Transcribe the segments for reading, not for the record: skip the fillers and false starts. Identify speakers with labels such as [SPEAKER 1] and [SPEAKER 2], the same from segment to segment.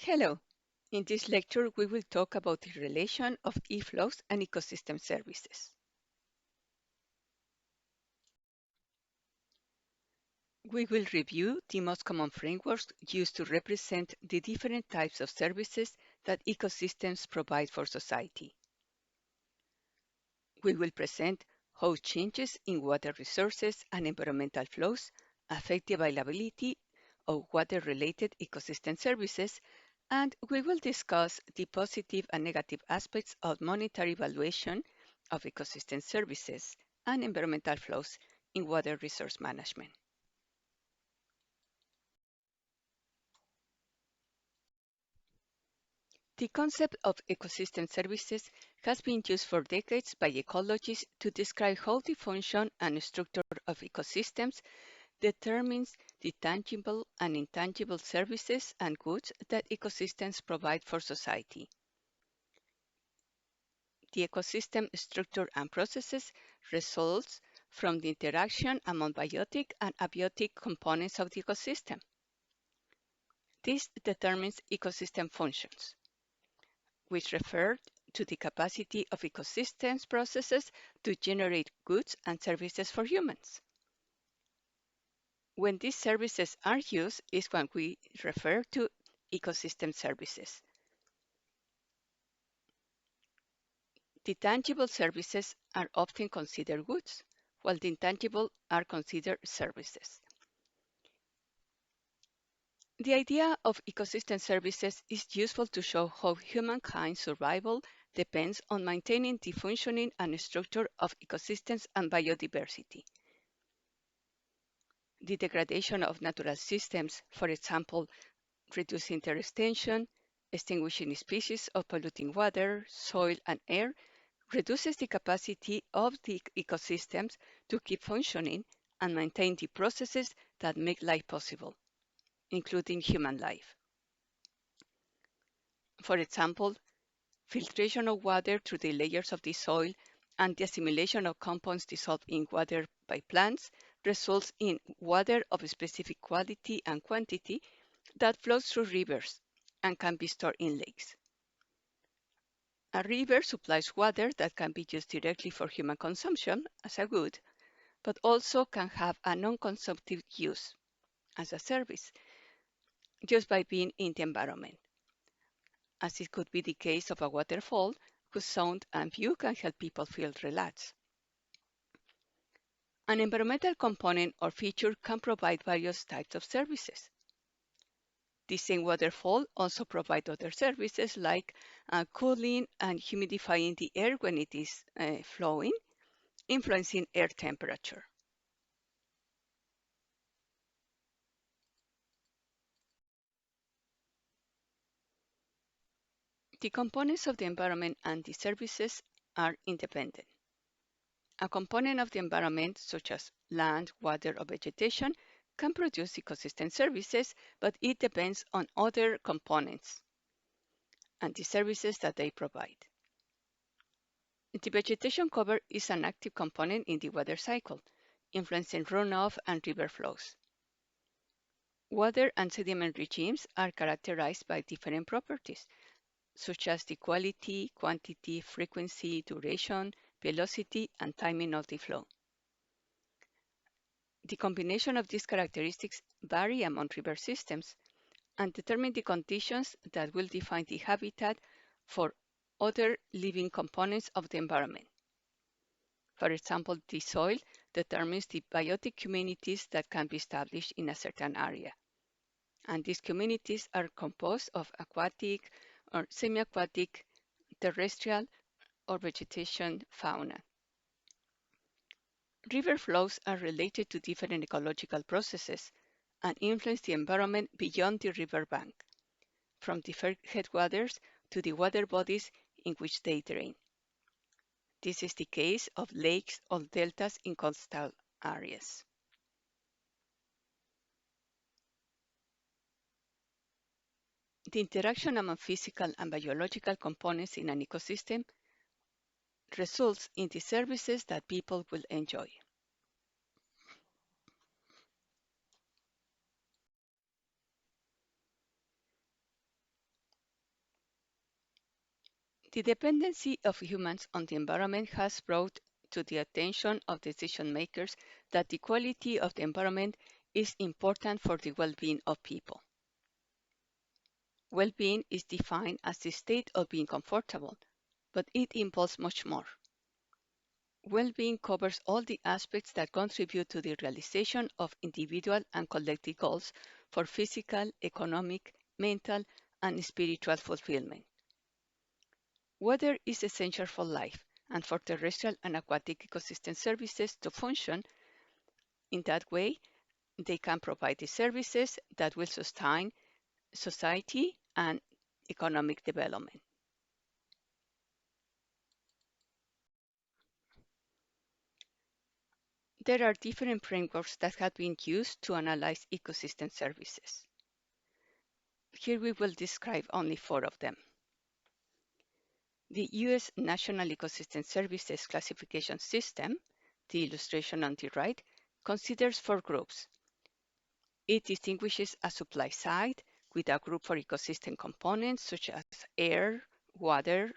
[SPEAKER 1] Hello. In this lecture, we will talk about the relation of e-flows and ecosystem services. We will review the most common frameworks used to represent the different types of services that ecosystems provide for society. We will present how changes in water resources and environmental flows affect the availability of water-related ecosystem services, and we will discuss the positive and negative aspects of monetary evaluation of ecosystem services and environmental flows in water resource management. The concept of ecosystem services has been used for decades by ecologists to describe how the function and structure of ecosystems determines the tangible and intangible services and goods that ecosystems provide for society. The ecosystem structure and processes results from the interaction among biotic and abiotic components of the ecosystem. This determines ecosystem functions, which refer to the capacity of ecosystems processes to generate goods and services for humans. When these services are used is when we refer to ecosystem services. The tangible services are often considered goods, while the intangible are considered services. The idea of ecosystem services is useful to show how humankind's survival depends on maintaining the functioning and structure of ecosystems and biodiversity. The degradation of natural systems, for example, reducing their extension, extinguishing species of polluting water, soil, and air, reduces the capacity of the ecosystems to keep functioning and maintain the processes that make life possible, including human life. For example, filtration of water through the layers of the soil and the assimilation of compounds dissolved in water by plants results in water of a specific quality and quantity that flows through rivers and can be stored in lakes. A river supplies water that can be used directly for human consumption as a good, but also can have a non-consumptive use as a service, just by being in the environment, as it could be the case of a waterfall whose sound and view can help people feel relaxed. An environmental component or feature can provide various types of services. The same waterfall also provides other services like cooling and humidifying the air when it is flowing, influencing air temperature. The components of the environment and the services are independent. A component of the environment, such as land, water, or vegetation, can produce ecosystem services, but it depends on other components and the services that they provide. The vegetation cover is an active component in the water cycle, influencing runoff and river flows. Water and sediment regimes are characterized by different properties, such as the quality, quantity, frequency, duration, velocity, and timing of the flow. The combination of these characteristics vary among river systems and determine the conditions that will define the habitat for other living components of the environment. For example, the soil determines the biotic communities that can be established in a certain area. And these communities are composed of aquatic or semi-aquatic, terrestrial, or vegetation fauna. River flows are related to different ecological processes and influence the environment beyond the river bank, from the headwaters to the water bodies in which they drain. This is the case of lakes or deltas in coastal areas. The interaction among physical and biological components in an ecosystem results in the services that people will enjoy. The dependency of humans on the environment has brought to the attention of decision makers that the quality of the environment is important for the well-being of people. Well-being is defined as the state of being comfortable, but it involves much more. Well-being covers all the aspects that contribute to the realization of individual and collective goals for physical, economic, mental, and spiritual fulfillment. Water is essential for life and for terrestrial and aquatic ecosystem services to function. In that way, they can provide the services that will sustain society and economic development. There are different frameworks that have been used to analyze ecosystem services. Here we will describe only four of them. The U.S. National Ecosystem Services Classification System, the illustration on the right, considers four groups. It distinguishes a supply side with a group for ecosystem components such as air, water,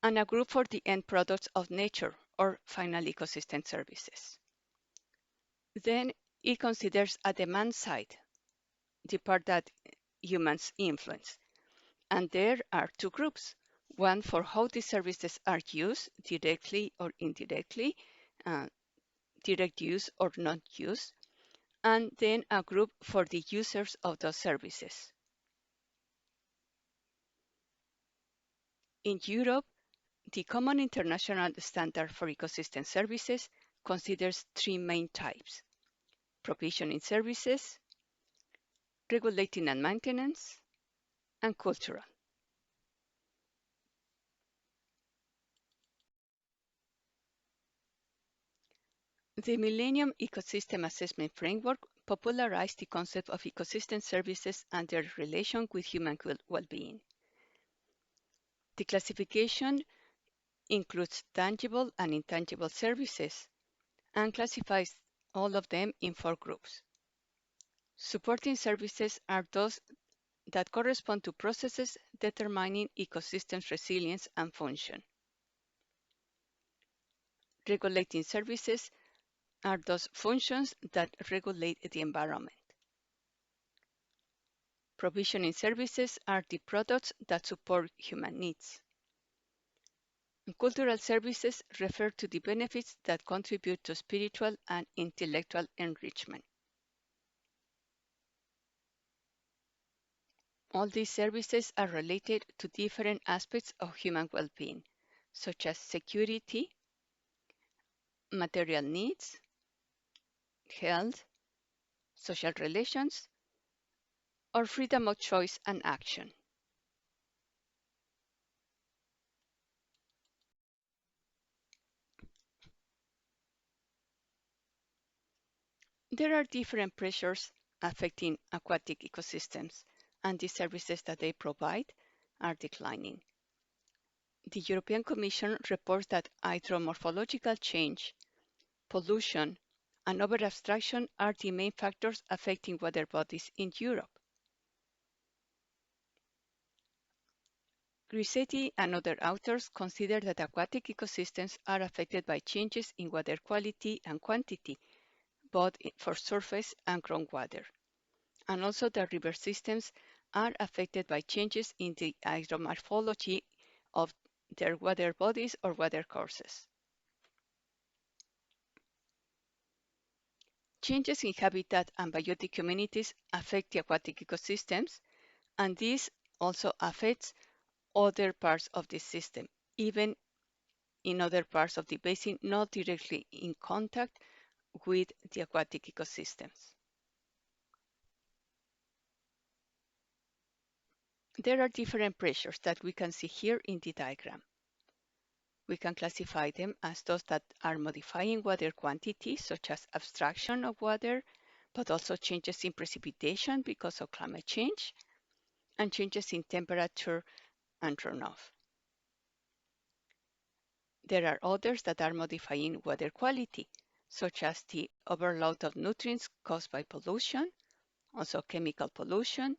[SPEAKER 1] and a group for the end products of nature or final ecosystem services. Then it considers a demand side, the part that humans influence. And there are two groups, one for how the services are used directly or indirectly, uh, direct use or non-use, and then a group for the users of those services. In Europe, the Common International Standard for Ecosystem Services considers three main types: provisioning services, regulating and maintenance, and cultural. The Millennium Ecosystem Assessment Framework popularized the concept of ecosystem services and their relation with human well-being. The classification includes tangible and intangible services and classifies all of them in four groups. Supporting services are those that correspond to processes determining ecosystems' resilience and function. Regulating services are those functions that regulate the environment. Provisioning services are the products that support human needs. And cultural services refer to the benefits that contribute to spiritual and intellectual enrichment. All these services are related to different aspects of human well-being, such as security, material needs, health, social relations, or freedom of choice and action. There are different pressures affecting aquatic ecosystems, and the services that they provide are declining. The European Commission reports that hydromorphological change, pollution, and over-abstraction are the main factors affecting water bodies in Europe. Grisetti and other authors consider that aquatic ecosystems are affected by changes in water quality and quantity, both for surface and groundwater, and also that river systems are affected by changes in the hydromorphology of their water bodies or water courses. Changes in habitat and biotic communities affect the aquatic ecosystems, and this also affects other parts of the system, even in other parts of the basin not directly in contact with the aquatic ecosystems. There are different pressures that we can see here in the diagram. We can classify them as those that are modifying water quantity, such as abstraction of water, but also changes in precipitation because of climate change, and changes in temperature and runoff. There are others that are modifying water quality, such as the overload of nutrients caused by pollution, also chemical pollution,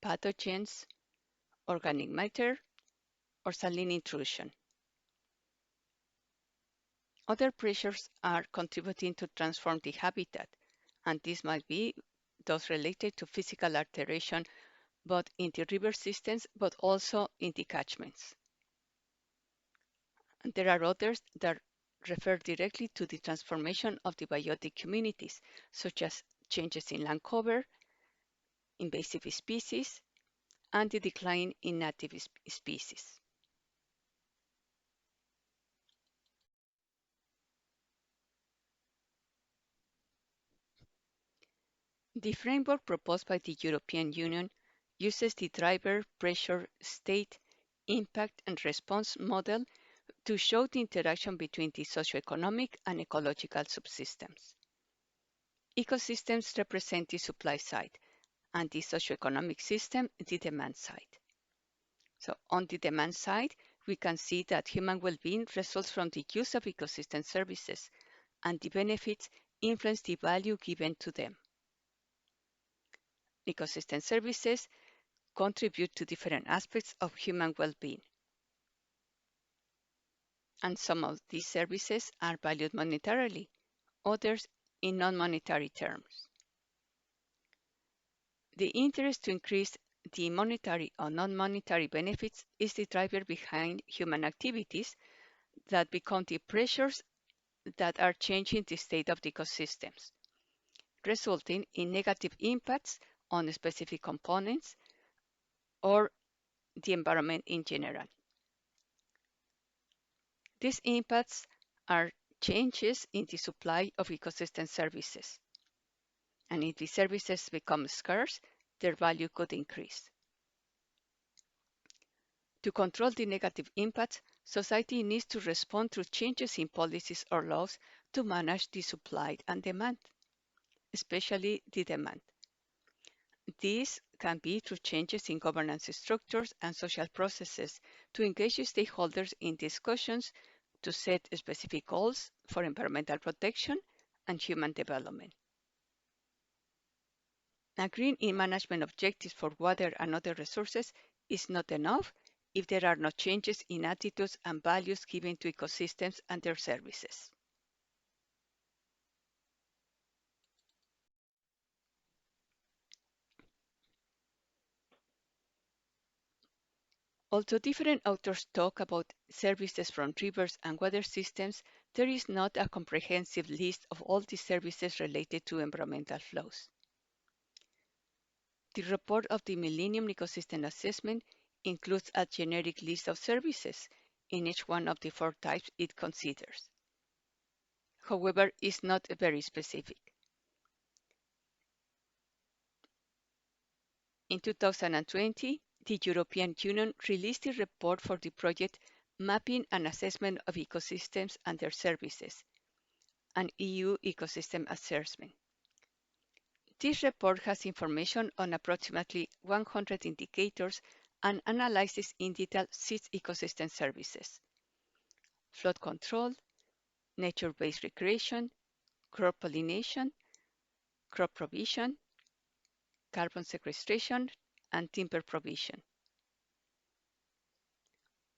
[SPEAKER 1] pathogens, organic matter, or saline intrusion. Other pressures are contributing to transform the habitat, and these might be those related to physical alteration both in the river systems but also in the catchments. And there are others that refer directly to the transformation of the biotic communities, such as changes in land cover, invasive species, and the decline in native species. The framework proposed by the European Union uses the driver, pressure, state, impact, and response model to show the interaction between the socioeconomic and ecological subsystems. Ecosystems represent the supply side, and the socioeconomic system the demand side. So on the demand side, we can see that human well-being results from the use of ecosystem services, and the benefits influence the value given to them. Ecosystem services contribute to different aspects of human well-being, and some of these services are valued monetarily, others in non-monetary terms. The interest to increase the monetary or non-monetary benefits is the driver behind human activities that become the pressures that are changing the state of the ecosystems, resulting in negative impacts on specific components or the environment in general. These impacts are changes in the supply of ecosystem services, and if the services become scarce, their value could increase. To control the negative impacts, society needs to respond through changes in policies or laws to manage the supply and demand, especially the demand. These can be through changes in governance structures and social processes to engage stakeholders in discussions to set specific goals for environmental protection and human development. Agreeing in management objectives for water and other resources is not enough if there are no changes in attitudes and values given to ecosystems and their services. Although different authors talk about services from rivers and water systems, there is not a comprehensive list of all the services related to environmental flows. The report of the Millennium Ecosystem Assessment includes a generic list of services in each one of the four types it considers. However, it's not very specific. In 2020, the European Union released a report for the project Mapping and Assessment of Ecosystems and Their Services, an EU ecosystem assessment. This report has information on approximately 100 indicators and analyzes in detail 6 ecosystem services: flood control, nature-based recreation, crop pollination, crop provision, carbon sequestration, and timber provision.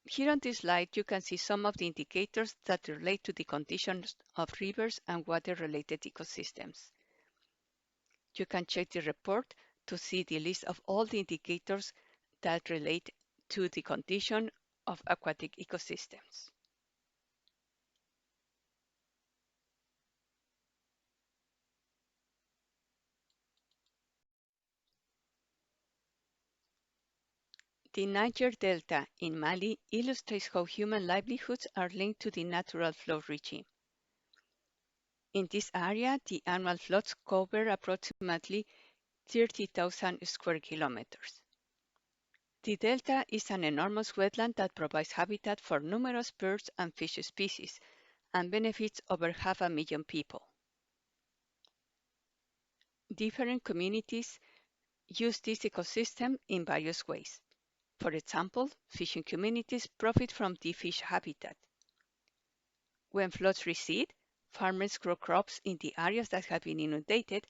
[SPEAKER 1] Here on this slide, you can see some of the indicators that relate to the conditions of rivers and water-related ecosystems. You can check the report to see the list of all the indicators that relate to the condition of aquatic ecosystems. The Niger Delta in Mali illustrates how human livelihoods are linked to the natural flow regime. In this area, the annual floods cover approximately 30,000 square kilometers. The delta is an enormous wetland that provides habitat for numerous birds and fish species and benefits over 500,000 people. Different communities use this ecosystem in various ways. For example, fishing communities profit from the fish habitat. When floods recede, farmers grow crops in the areas that have been inundated,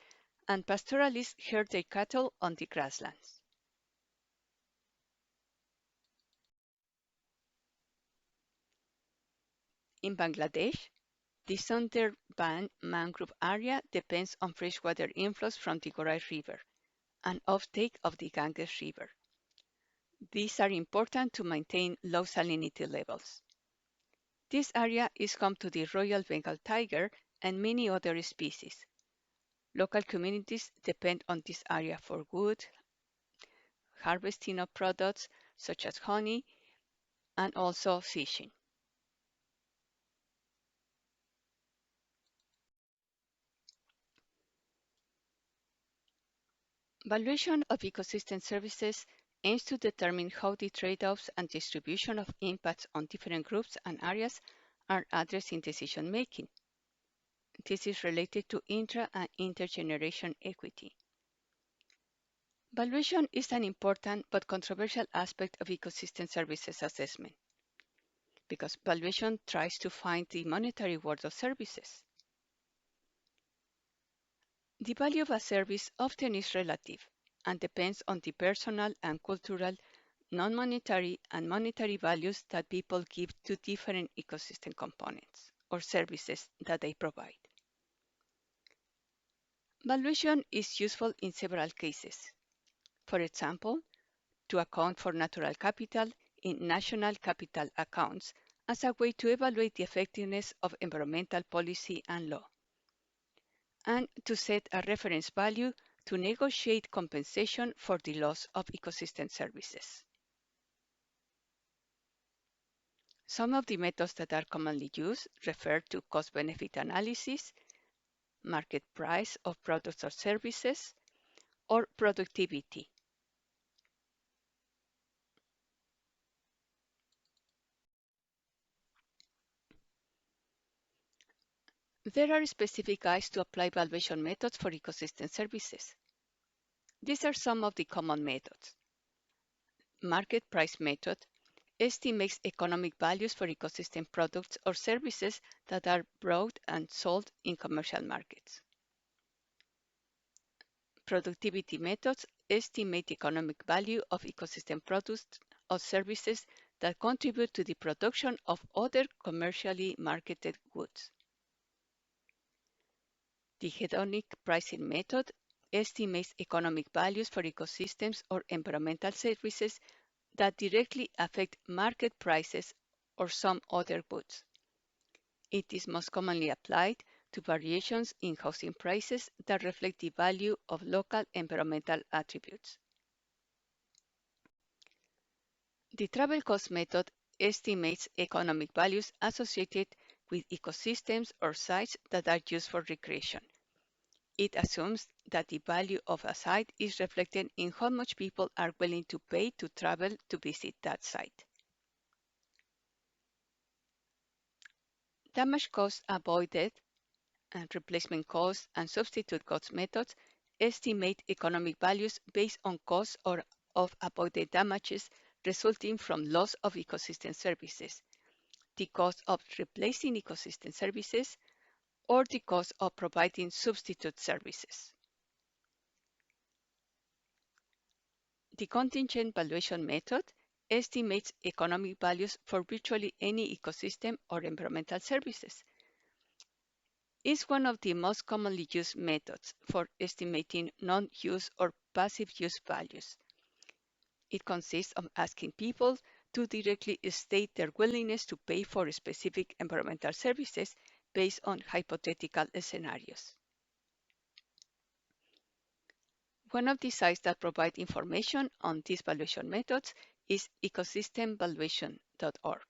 [SPEAKER 1] and pastoralists herd their cattle on the grasslands. In Bangladesh, the Sundarban mangrove area depends on freshwater inflows from the Gorai River and offtake of the Ganges River. These are important to maintain low salinity levels. This area is home to the Royal Bengal tiger and many other species. Local communities depend on this area for wood, harvesting of products such as honey, and also fishing. Valuation of ecosystem services aims to determine how the trade-offs and distribution of impacts on different groups and areas are addressed in decision-making. This is related to intra- and intergeneration equity. Valuation is an important but controversial aspect of ecosystem services assessment because valuation tries to find the monetary worth of services. The value of a service often is relative and depends on the personal and cultural, non-monetary and monetary values that people give to different ecosystem components or services that they provide. Valuation is useful in several cases. For example, to account for natural capital in national capital accounts as a way to evaluate the effectiveness of environmental policy and law, and to set a reference value to negotiate compensation for the loss of ecosystem services. Some of the methods that are commonly used refer to cost-benefit analysis, market price of products or services, or productivity. There are specific guides to apply valuation methods for ecosystem services. These are some of the common methods. Market price method estimates economic values for ecosystem products or services that are bought and sold in commercial markets. Productivity methods estimate the economic value of ecosystem products or services that contribute to the production of other commercially marketed goods. The hedonic pricing method estimates economic values for ecosystems or environmental services that directly affect market prices or some other goods. It is most commonly applied to variations in housing prices that reflect the value of local environmental attributes. The travel cost method estimates economic values associated with ecosystems or sites that are used for recreation. It assumes that the value of a site is reflected in how much people are willing to pay to travel to visit that site. Damage cost avoided and replacement cost and substitute cost methods estimate economic values based on costs or of avoided damages resulting from loss of ecosystem services, the cost of replacing ecosystem services, or the cost of providing substitute services. The contingent valuation method estimates economic values for virtually any ecosystem or environmental services. It's one of the most commonly used methods for estimating non-use or passive use values. It consists of asking people to directly state their willingness to pay for specific environmental services based on hypothetical scenarios. One of the sites that provide information on these valuation methods is ecosystemvaluation.org.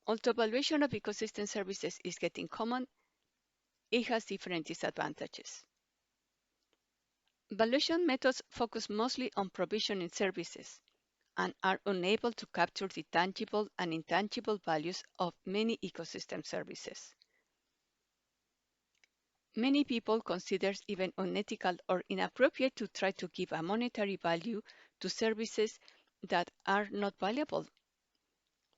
[SPEAKER 1] Although valuation of ecosystem services is getting common, it has different disadvantages. Valuation methods focus mostly on provisioning services and are unable to capture the tangible and intangible values of many ecosystem services. Many people consider it even unethical or inappropriate to try to give a monetary value to services that are not valuable.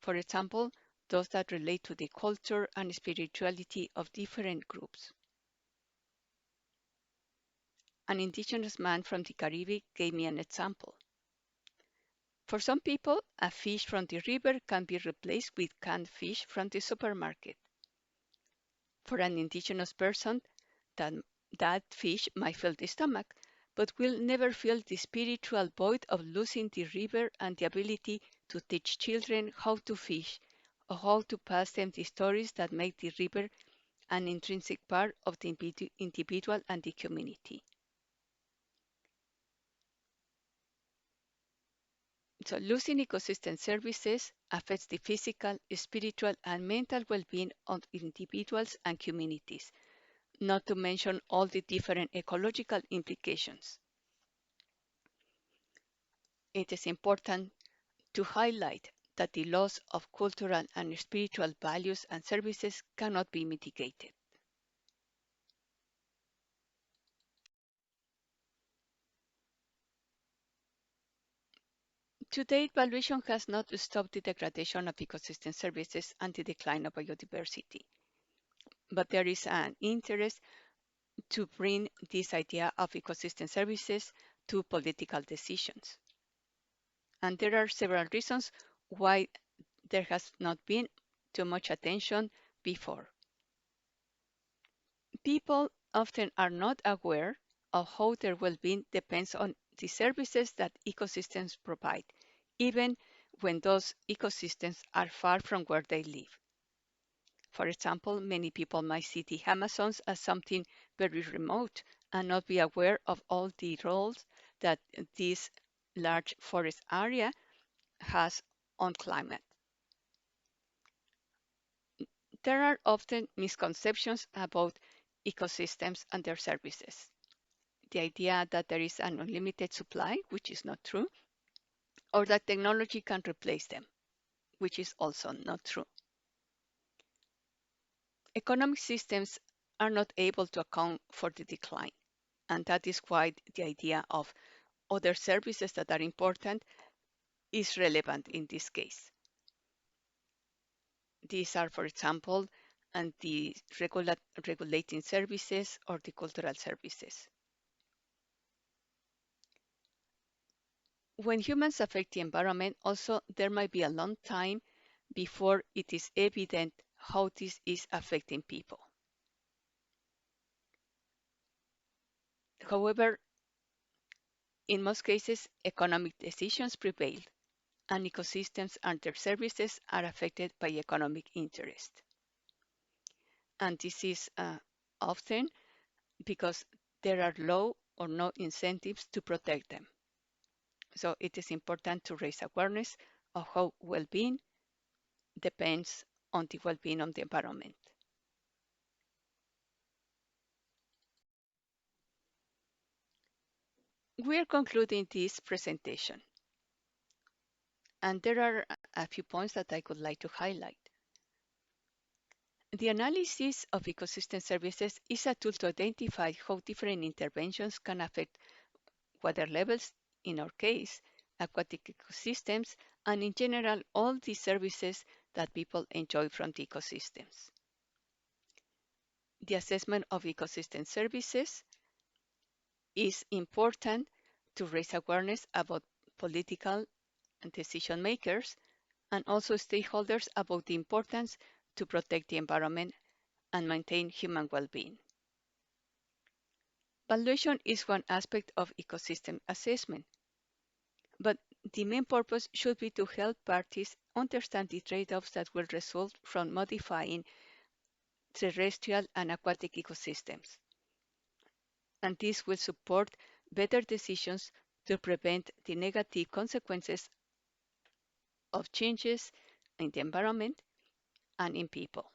[SPEAKER 1] For example, those that relate to the culture and spirituality of different groups. An indigenous man from the Caribbean gave me an example. For some people, a fish from the river can be replaced with canned fish from the supermarket. For an indigenous person, that, that fish might fill the stomach, but will never fill the spiritual void of losing the river and the ability to teach children how to fish, or how to pass them the stories that make the river an intrinsic part of the individual and the community. So losing ecosystem services affects the physical, spiritual, and mental well-being of individuals and communities, not to mention all the different ecological implications. It is important to highlight that the loss of cultural and spiritual values and services cannot be mitigated. To date, valuation has not stopped the degradation of ecosystem services and the decline of biodiversity, but there is an interest to bring this idea of ecosystem services to political decisions. And there are several reasons why there has not been too much attention before. People often are not aware of how their well-being depends on the services that ecosystems provide, even when those ecosystems are far from where they live. For example, many people might see the Amazons as something very remote and not be aware of all the roles that this large forest area has on climate. There are often misconceptions about ecosystems and their services. The idea that there is an unlimited supply, which is not true, or that technology can replace them, which is also not true. Economic systems are not able to account for the decline, and that is why the idea of other services that are important is relevant in this case. These are, for example, and the regulating services or the cultural services. When humans affect the environment, also there might be a long time before it is evident how this is affecting people. However, in most cases, economic decisions prevail, and ecosystems and their services are affected by economic interest. And this is often because there are low or no incentives to protect them. So it is important to raise awareness of how well-being depends on the well-being of the environment. We are concluding this presentation, and there are a few points that I would like to highlight. The analysis of ecosystem services is a tool to identify how different interventions can affect water levels, in our case, aquatic ecosystems, and in general, all the services that people enjoy from the ecosystems. The assessment of ecosystem services is important to raise awareness about political and decision makers and also stakeholders about the importance to protect the environment and maintain human well-being. Valuation is one aspect of ecosystem assessment, but the main purpose should be to help parties understand the trade-offs that will result from modifying terrestrial and aquatic ecosystems. And this will support better decisions to prevent the negative consequences of changes in the environment and in people.